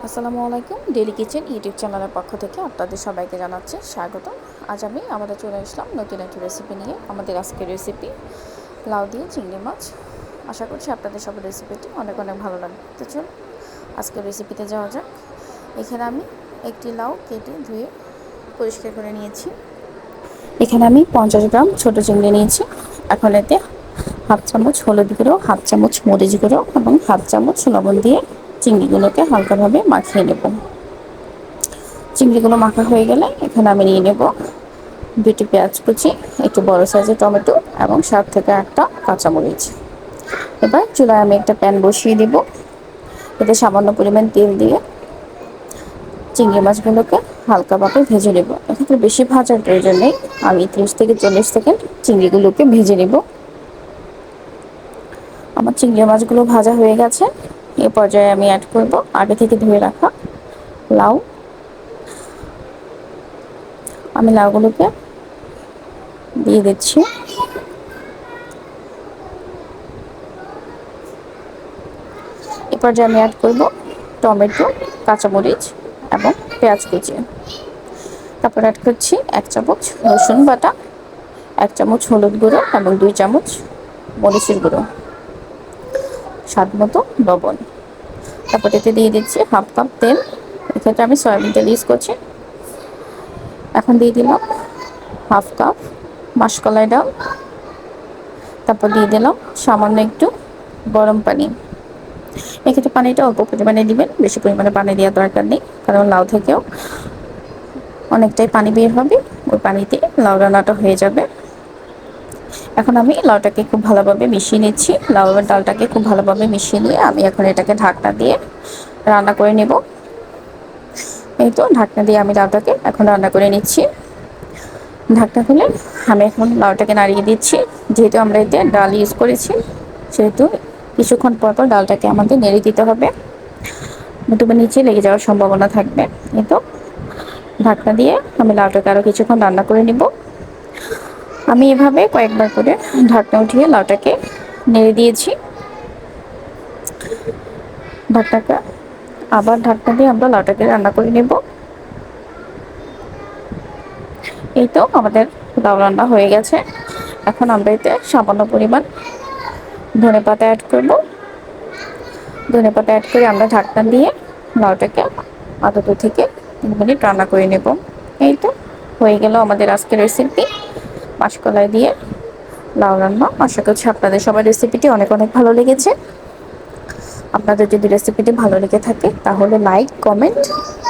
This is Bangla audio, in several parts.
আসসালামু আলাইকুম। ডেলি কিচেন ইউটিউব চ্যানেলের পক্ষ থেকে আপনাদের সবাইকে জানাচ্ছি স্বাগত। আজ আমি আমাদের চলে আসলাম নতুন একটি রেসিপি নিয়ে। আমাদের আজকের রেসিপি লাউ দিয়ে চিংড়ি মাছ। আশা করছি আপনাদের সব রেসিপিটি অনেক অনেক ভালো লাগবে। তো চলুন আজকের রেসিপিতে যাওয়া যাক। এখানে আমি একটি লাউ কেটে ধুয়ে পরিষ্কার করে নিয়েছি। এখানে আমি 50 গ্রাম ছোটো চিংড়ি নিয়েছি। এখন এতে হাফ চামচ হলুদ গুঁড়ো, হাফ চামচ মরিচ গুঁড়ো এবং হাফ চামচ লবণ দিয়ে চিংড়িগুলোকে হালকাভাবে মাখিয়ে নেব। চিংড়িগুলো মাখা হয়ে গেলে এখানে আমি নিয়ে নেব দুটি পেঁয়াজ কুচি, একটু বড় সাইজের টমেটো এবং 7 থেকে 8টা কাঁচামরিচ। এবার চুলায় আমি একটা প্যান বসিয়ে দেব। এতে সামান্য পরিমাণ তেল দিয়ে চিংড়ি মাছগুলোকে হালকাভাবে ভেজে নেব। এক্ষেত্রে বেশি ভাজার প্রয়োজন নেই। আমি 30 থেকে 40 সেকেন্ড চিংড়িগুলোকে ভেজে নেব। আমার চিংড়ি মাছগুলো ভাজা হয়ে গেছে। এ পর্যায়ে আমি অ্যাড করব আগে থেকে ধুয়ে রাখা লাউ। আমি লাউগুলোকে দিয়ে দিচ্ছি। এ পর্যায়ে আমি অ্যাড করব টমেটো, কাঁচামরিচ এবং পেঁয়াজ কুচি। তারপর অ্যাড করছি 1 চামচ রসুন বাটা, 1 চামচ হলুদ গুঁড়ো এবং 2 চামচ মরিচের গুঁড়ো, স্বাদ মতো লবণ। তারপর এতে দিয়ে দিচ্ছি হাফ কাপ তেল। এক্ষেত্রে আমি সয়াবিন তেল ইউজ করছি। এখন দিয়ে দিলাম হাফ কাপ মাসকলাই ডাল। তারপর দিয়ে দিলাম সামান্য একটু গরম পানি। এক্ষেত্রে পানিটা অল্প পরিমাণে দিবেন, বেশি পরিমাণে পানি দেওয়ার দরকার নেই, কারণ লাউ থেকেও অনেকটাই পানি বের হবে। ওই পানিতে লাউ রান্নাটা হয়ে যাবে। এখন আমি লাউটাকে খুব ভালোভাবে মিশিয়ে নিচ্ছি। লাউ আর ডালটাকে খুব ভালোভাবে মিশিয়ে নিয়ে আমি এখন এটাকে ঢাকনা দিয়ে রান্না করে নেব। এই তো ঢাকনা দিয়ে আমি লাউটাকে এখন রান্না করে নিচ্ছি। ঢাকনা খুলে আমি এখন লাউটাকে নাড়িয়ে দিচ্ছি। যেহেতু আমরা এতে ডাল ইউজ করেছি, সেহেতু কিছুক্ষণ পর পর ডালটাকে আমাদের নেড়ে দিতে হবে, নতুবা নিচে লেগে যাওয়ার সম্ভাবনা থাকবে। এই তো ঢাকনা দিয়ে আমি লাউটাকে আরও কিছুক্ষণ রান্না করে নিব। আমি এভাবে কয়েকবার করে ঢাকনা উঠিয়ে লাউটাকে নেড়ে দিয়েছি। ঢাকনা দিয়ে আমরা লাউটাকে রান্না করে নেব। এই তো আমাদের লাউ রান্না হয়ে গেছে। এখন আমরা এতে সামান্য পরিমাণ ধনেপাতা অ্যাড করব। ধনেপাতা অ্যাড করে আমরা ঢাকনা দিয়ে লাউটাকে আধা 2 থেকে 3 মিনিট রান্না করে নেব। এই তো হয়ে গেল আমাদের আজকের রেসিপি মাসকলাই দিয়ে লাউ রান্না। আশা করছি আপনাদের সবার রেসিপিটি অনেক অনেক ভালো লেগেছে। আপনাদের যদি রেসিপিটি ভালো লেগে থাকে তাহলে লাইক, কমেন্ট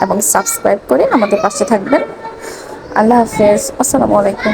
এবং সাবস্ক্রাইব করে আমাদের পাশে থাকবেন। আল্লাহ হাফেজ। আসসালামু আলাইকুম।